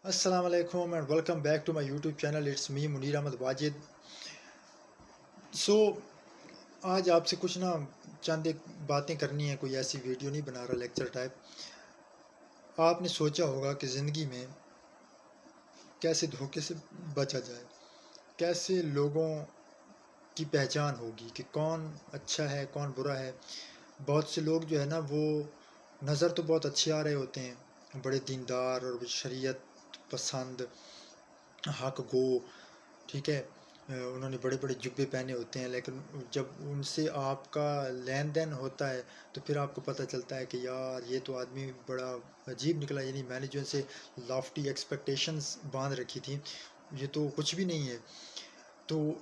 السلام علیکم and welcome back to my YouTube channel. It's me Munir Ahmed Wajid. So آج آپ سے کچھ چند ایک باتیں کرنی ہیں. کوئی ایسی ویڈیو نہیں بنا رہا لیکچر ٹائپ. آپ نے سوچا ہوگا کہ زندگی میں کیسے دھوکے سے بچا جائے, کیسے لوگوں کی پہچان ہوگی کہ کون اچھا ہے کون برا ہے. بہت سے لوگ جو ہے نا وہ نظر تو بہت اچھے آ رہے ہوتے ہیں, بڑے دیندار اور شریعت پسند, حق گو, ٹھیک ہے, انہوں نے بڑے بڑے جبے پہنے ہوتے ہیں, لیکن جب ان سے آپ کا لین دین ہوتا ہے تو پھر آپ کو پتہ چلتا ہے کہ یار یہ تو آدمی بڑا عجیب نکلا. یعنی میں نے جو ان سے لافٹی ایکسپیکٹیشنز باندھ رکھی تھی, یہ تو کچھ بھی نہیں ہے. تو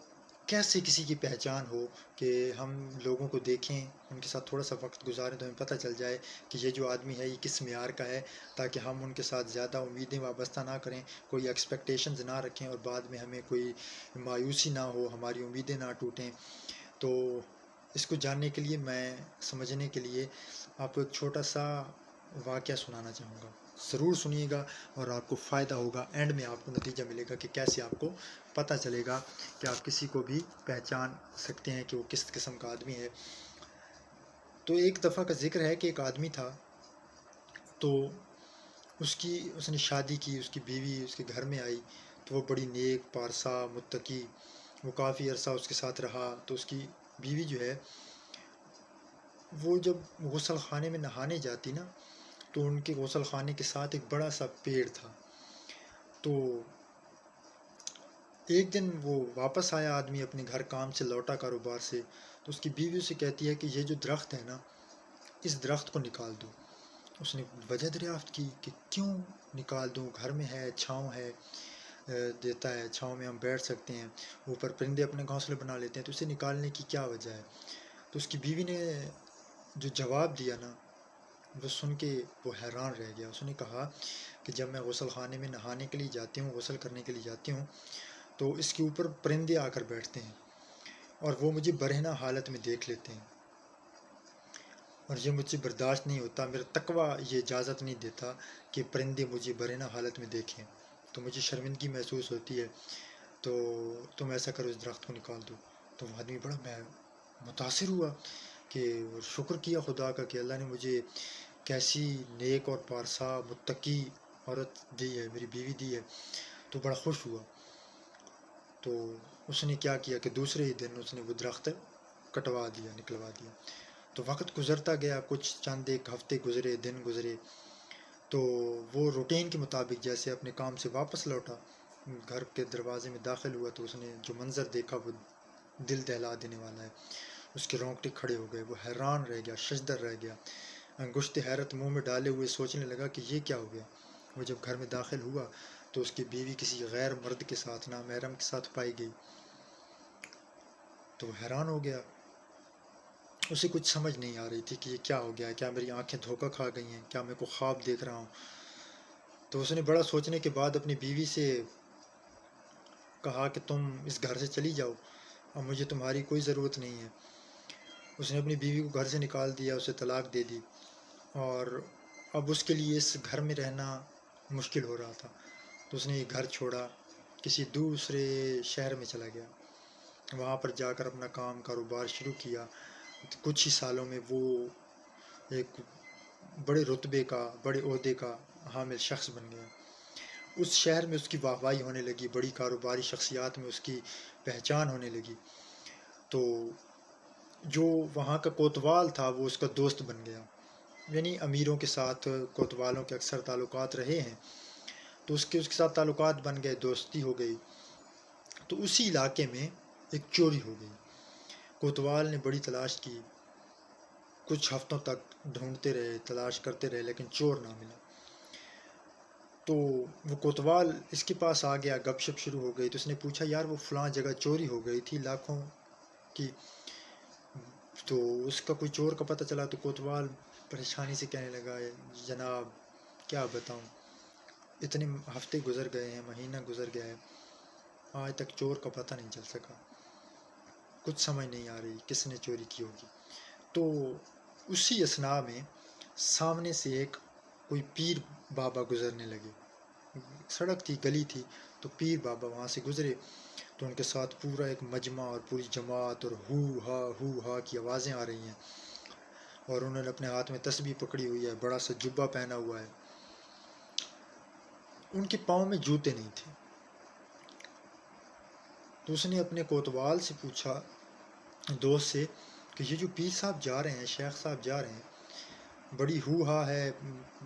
کیسے کسی کی پہچان ہو کہ ہم لوگوں کو دیکھیں, ان کے ساتھ تھوڑا سا وقت گزاریں تو ہمیں پتہ چل جائے کہ یہ جو آدمی ہے یہ کس معیار کا ہے, تاکہ ہم ان کے ساتھ زیادہ امیدیں وابستہ نہ کریں, کوئی ایکسپیکٹیشنز نہ رکھیں اور بعد میں ہمیں کوئی مایوسی نہ ہو, ہماری امیدیں نہ ٹوٹیں. تو اس کو جاننے کے لیے, میں سمجھنے کے لیے آپ کو ایک چھوٹا سا واقعہ سنانا چاہوں گا. ضرور سنیے گا اور آپ کو فائدہ ہوگا. اینڈ میں آپ کو نتیجہ ملے گا کہ کیسے آپ کو پتہ چلے گا کہ آپ کسی کو بھی پہچان سکتے ہیں کہ وہ کس قسم کا آدمی ہے. تو ایک دفعہ کا ذکر ہے کہ ایک آدمی تھا, تو اس نے شادی کی, اس کی بیوی اس کے گھر میں آئی تو وہ بڑی نیک پارسا متقی, وہ کافی عرصہ اس کے ساتھ رہا. تو اس کی بیوی جو ہے وہ جب غسل خانے میں نہانے جاتی نا, تو ان کے غسل خانے کے ساتھ ایک بڑا سا پیڑ تھا. تو ایک دن وہ واپس آیا آدمی اپنے گھر کام سے لوٹا کاروبار سے, تو اس کی بیوی اسے کہتی ہے کہ یہ جو درخت ہے نا, اس درخت کو نکال دو. اس نے وجہ دریافت کی کہ کیوں نکال دوں, گھر میں ہے, چھاؤں ہے, دیتا ہے, چھاؤں میں ہم بیٹھ سکتے ہیں, اوپر پرندے اپنے گھونسلے بنا لیتے ہیں, تو اسے نکالنے کی کیا وجہ ہے. تو اس کی بیوی نے جو جواب دیا نا, وہ سن کے وہ حیران رہ گیا. اس نے کہا کہ جب میں غسل خانے میں نہانے کے لیے جاتی ہوں, غسل کرنے کے لیے جاتی ہوں, تو اس کے اوپر پرندے آ کر بیٹھتے ہیں اور وہ مجھے برہنہ حالت میں دیکھ لیتے ہیں, اور یہ مجھ سے برداشت نہیں ہوتا. میرا تقویٰ یہ اجازت نہیں دیتا کہ پرندے مجھے برہنہ حالت میں دیکھیں, تو مجھے شرمندگی محسوس ہوتی ہے. تو تم ایسا کرو, اس درخت کو نکال دو. تو وہ آدمی بڑا متاثر ہوا کہ شکر کیا خدا کا کہ اللہ نے مجھے کیسی نیک اور پارسا متقی عورت دی ہے, میری بیوی دی ہے. تو بڑا خوش ہوا. تو اس نے کیا کیا کہ دوسرے ہی دن اس نے وہ درخت کٹوا دیا, نکلوا دیا. تو وقت گزرتا گیا, کچھ چند ایک ہفتے گزرے, دن گزرے. تو وہ روٹین کے مطابق جیسے اپنے کام سے واپس لوٹا, گھر کے دروازے میں داخل ہوا, تو اس نے جو منظر دیکھا وہ دل دہلا دینے والا ہے. اس کے رونگٹے کھڑے ہو گئے, وہ حیران رہ گیا, ششدر رہ گیا, انگشت حیرت منہ میں ڈالے ہوئے سوچنے لگا کہ یہ کیا ہو گیا. وہ جب گھر میں داخل ہوا تو اس کی بیوی کسی غیر مرد کے ساتھ, نامحرم کے ساتھ پائی گئی. تو وہ حیران ہو گیا, اسے کچھ سمجھ نہیں آ رہی تھی کہ یہ کیا ہو گیا ہے, کیا میری آنکھیں دھوکہ کھا گئی ہیں, کیا میں کو خواب دیکھ رہا ہوں. تو اس نے بڑا سوچنے کے بعد اپنی بیوی سے کہا کہ تم اس گھر سے چلی جاؤ, اب مجھے تمہاری کوئی ضرورت نہیں ہے. اس نے اپنی بیوی کو گھر سے نکال دیا, اسے طلاق دے دی, اور اب اس کے لیے اس گھر میں رہنا مشکل ہو رہا تھا. تو اس نے یہ گھر چھوڑا, کسی دوسرے شہر میں چلا گیا, وہاں پر جا کر اپنا کام کاروبار شروع کیا. کچھ ہی سالوں میں وہ ایک بڑے رتبے کا, بڑے عہدے کا حامل شخص بن گیا. اس شہر میں اس کی واہواہی ہونے لگی, بڑی کاروباری شخصیات میں اس کی پہچان ہونے لگی. تو جو وہاں کا کوتوال تھا وہ اس کا دوست بن گیا. یعنی امیروں کے ساتھ کوتوالوں کے اکثر تعلقات رہے ہیں, تو اس کے ساتھ تعلقات بن گئے, دوستی ہو گئی. تو اسی علاقے میں ایک چوری ہو گئی. کوتوال نے بڑی تلاش کی, کچھ ہفتوں تک ڈھونڈتے رہے, تلاش کرتے رہے, لیکن چور نہ ملا. تو وہ کوتوال اس کے پاس آ گیا, گپ شپ شروع ہو گئی. تو اس نے پوچھا یار وہ فلاں جگہ چوری ہو گئی تھی لاکھوں کی, تو اس کا کوئی چور کا پتہ چلا. تو کوتوال پریشانی سے کہنے لگا جناب کیا بتاؤں, اتنے ہفتے گزر گئے ہیں, مہینہ گزر گیا ہے, آج تک چور کا پتہ نہیں چل سکا, کچھ سمجھ نہیں آ رہی کس نے چوری کی ہوگی. تو اسی اثناء میں سامنے سے ایک کوئی پیر بابا گزرنے لگے. سڑک تھی، گلی تھی، تو پیر بابا وہاں سے گزرے تو ان کے ساتھ پورا ایک مجمع اور پوری جماعت اور ہو ہا کی آوازیں آ رہی ہیں، اور انہوں نے اپنے ہاتھ میں تسبیح پکڑی ہوئی ہے، بڑا سا جبہ پہنا ہوا ہے، ان کے پاؤں میں جوتے نہیں تھے۔ تو اس نے اپنے کوتوال سے پوچھا، دوست سے، کہ یہ جو پیر صاحب جا رہے ہیں، شیخ صاحب جا رہے ہیں، بڑی ہو ہا ہے،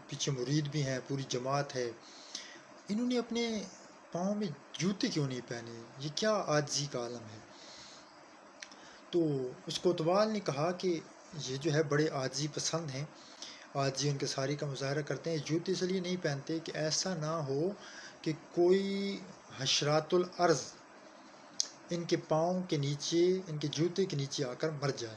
پیچھے مرید بھی ہیں، پوری جماعت ہے، انہوں نے اپنے پاؤں میں جوتے کیوں نہیں پہنے، یہ کیا عاجزی کا عالم ہے؟ تو اس کوتوال نے کہا کہ یہ جو ہے بڑے عاجزی پسند ہیں، عاجزی ان کے ساری کا مظاہرہ کرتے ہیں، جوتے اس لیے نہیں پہنتے کہ ایسا نہ ہو کہ کوئی حشرات الارض ان کے پاؤں کے نیچے، ان کے جوتے کے نیچے آ کر مر جائے۔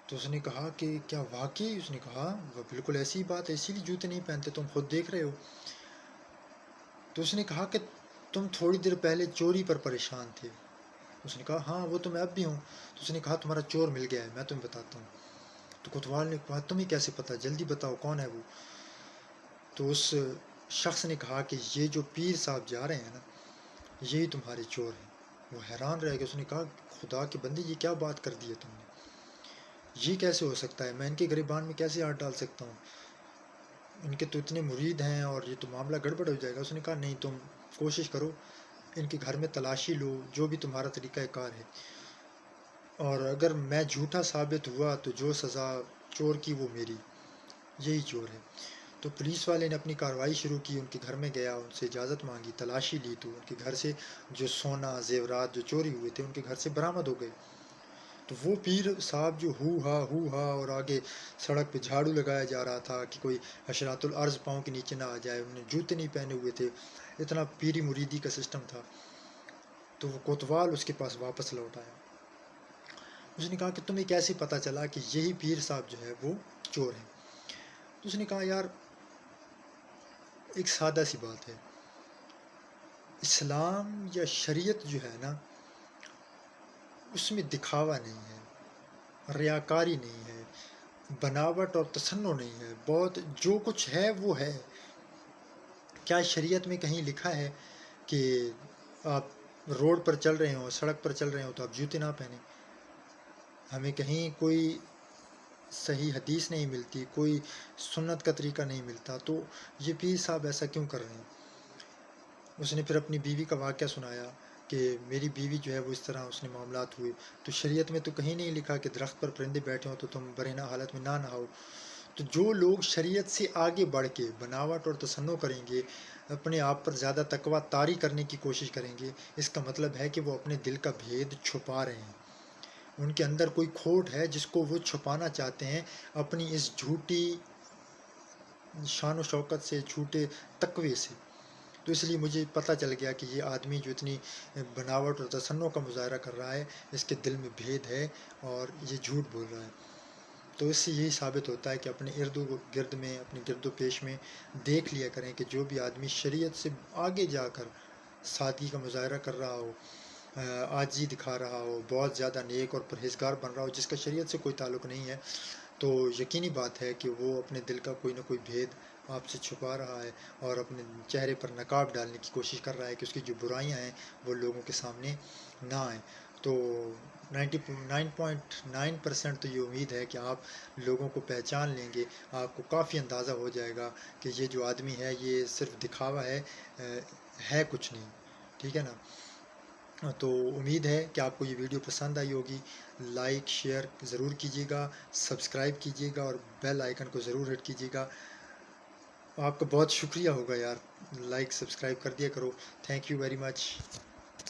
تو اس نے کہا کہ کیا واقعی؟ اس نے کہا وہ بالکل ایسی بات ہے، اسی لیے جوتے نہیں پہنتے، تم خود دیکھ رہے ہو۔ تو اس نے کہا کہ تم تھوڑی دیر پہلے چوری پر پریشان تھے۔ اس نے کہا ہاں وہ تو میں اب بھی ہوں۔ تو اس نے کہا تمہارا چور مل گیا ہے، میں تمہیں بتاتا ہوں۔ تو کوتوال نے کہا تمہیں کیسے پتا، جلدی بتاؤ کون ہے وہ۔ تو اس شخص نے کہا کہ یہ جو پیر صاحب جا رہے ہیں نا، یہی تمہارے چور ہیں۔ وہ حیران رہ گیا، اس نے کہا خدا کے بندے یہ کیا بات کر دی ہے تم نے، یہ کیسے ہو سکتا ہے، میں ان کے گریبان میں کیسے ہاتھ ڈال سکتا ہوں، ان کے تو اتنے مرید ہیں اور یہ تو معاملہ گڑبڑ ہو جائے گا۔ اس نے کہا نہیں، تم کوشش کرو، ان کے گھر میں تلاشی لو، جو بھی تمہارا طریقہ کار ہے، اور اگر میں جھوٹا ثابت ہوا تو جو سزا چور کی وہ میری، یہی چور ہے۔ تو پولیس والے نے اپنی کارروائی شروع کی، ان کے گھر میں گیا، ان سے اجازت مانگی، تلاشی لی، تو ان کے گھر سے جو سونا زیورات جو چوری ہوئے تھے ان کے گھر سے برآمد ہو گئے۔ تو وہ پیر صاحب جو ہو ہا اور آگے سڑک پہ جھاڑو لگایا جا رہا تھا کہ کوئی حشرات الارض پاؤں کے نیچے نہ آ جائے، انہوں نے جوتے نہیں پہنے ہوئے تھے، اتنا پیری مریدی کا سسٹم تھا۔ تو وہ کوتوال اس کے پاس واپس لوٹ آیا۔ اس نے کہا کہ تمہیں کیسے پتہ چلا کہ یہی پیر صاحب جو ہے وہ چور ہیں؟ تو اس نے کہا یار ایک سادہ سی بات ہے، اسلام یا شریعت جو ہے نا، اس میں دکھاوا نہیں ہے، ریاکاری نہیں ہے، بناوٹ اور تصنع نہیں ہے، بہت جو کچھ ہے وہ ہے۔ کیا شریعت میں کہیں لکھا ہے کہ آپ روڈ پر چل رہے ہوں، سڑک پر چل رہے ہوں تو آپ جوتے نہ پہنیں؟ ہمیں کہیں کوئی صحیح حدیث نہیں ملتی، کوئی سنت کا طریقہ نہیں ملتا، تو یہ پیر صاحب ایسا کیوں کر رہے ہیں؟ اس نے پھر اپنی بیوی کا واقعہ سنایا کہ میری بیوی جو ہے وہ اس طرح اس نے معاملات ہوئے، تو شریعت میں تو کہیں نہیں لکھا کہ درخت پر پرندے بیٹھے ہوں تو تم برہنہ حالت میں نہ نہاؤ۔ تو جو لوگ شریعت سے آگے بڑھ کے بناوٹ اور تصنع کریں گے، اپنے آپ پر زیادہ تقویٰ طاری کرنے کی کوشش کریں گے، اس کا مطلب ہے کہ وہ اپنے دل کا بھید چھپا رہے ہیں، ان کے اندر کوئی کھوٹ ہے جس کو وہ چھپانا چاہتے ہیں اپنی اس جھوٹی شان و شوکت سے، جھوٹے تقوی سے۔ تو اس لیے مجھے پتہ چل گیا کہ یہ آدمی جو اتنی بناوٹ اور تصنع کا مظاہرہ کر رہا ہے، اس کے دل میں بھید ہے اور یہ جھوٹ بول رہا ہے۔ تو اس سے یہی ثابت ہوتا ہے کہ اپنے ارد و گرد میں، اپنے گرد و پیش میں دیکھ لیا کریں کہ جو بھی آدمی شریعت سے آگے جا کر سادگی کا مظاہرہ کر رہا ہو، عاجزی دکھا رہا ہو، بہت زیادہ نیک اور پرہیزگار بن رہا ہو، جس کا شریعت سے کوئی تعلق نہیں ہے، تو یقینی بات ہے کہ وہ اپنے دل کا کوئی نہ کوئی بھید آپ سے چھپا رہا ہے اور اپنے چہرے پر نقاب ڈالنے کی کوشش کر رہا ہے کہ اس کی جو برائیاں ہیں وہ لوگوں کے سامنے نہ آئیں۔ تو 99.9% تو یہ امید ہے کہ آپ لوگوں کو پہچان لیں گے، آپ کو کافی اندازہ ہو جائے گا کہ یہ جو آدمی ہے یہ صرف دکھاوا ہے کچھ نہیں، ٹھیک ہے نا۔ تو امید ہے کہ آپ کو یہ ویڈیو پسند آئی ہوگی، لائک شیئر ضرور کیجیے گا، سبسکرائب کیجیے گا اور بیل آئیکن کو ضرور ہٹ کیجیے گا۔ آپ کا بہت شکریہ ہوگا یار، لائک سبسکرائب کر دیا کرو، تھینک یو ویری مچ۔